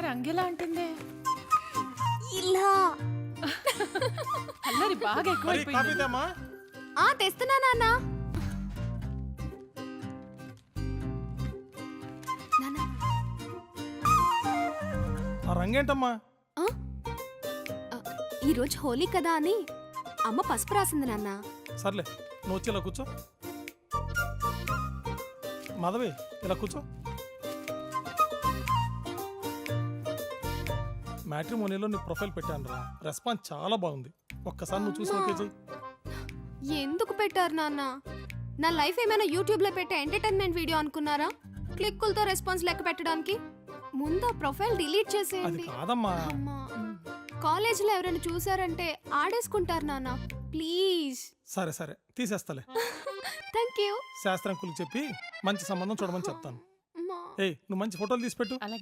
రంగెలా అంటుందే ఇలా అల్లరి బాగా మరి ఎక్కువైపోయింది కాఫీ తెమ్మా. తెస్తున్నా నాన్న. నాన్న, ఆ రంగేంటమ్మా? ఈరోజు హోలీ కదా అని అమ్మ పసుపు రాసింది నాన్న. సర్లే నువ్వు వచ్చి ఇలా కూర్చో. మాధవి ఇలా కూర్చో. మ్యాట్రిమోనీలో నీ ప్రొఫైల్ పెట్టాను రా, రెస్పాన్స్ చాలా బాగుంది. ఒక్కసారి నువ్వు చూసి ఓకే చెయ్యి. ఎందుకు పెట్టారు నాన్న? నా లైఫ్ ఏమైనా యూట్యూబ్ లో పెట్టే ఎంటర్టైన్మెంట్ వీడియో అనుకున్నారా? క్లిక్కులతో రెస్పాన్స్ లెక్క పెట్టడానికి ముందు ప్రొఫైల్ డిలీట్ అది చేసేయండి. కాదమ్మా. అమ్మా, కాలేజీలో ఎవరైనా చూసారంటే ఆడేసుకుంటారు నాన్న. ప్లీజ్. సరే సరే తీసేస్తాలే. Thank you. శాస్త్రంకులకు చెప్పి మంచి సంబంధం చూడమని చెప్తాను. అమ్మా. ఏయ్ నువ్వు మంచి ఫోటోలు తీసి పెట్టు. అలాగే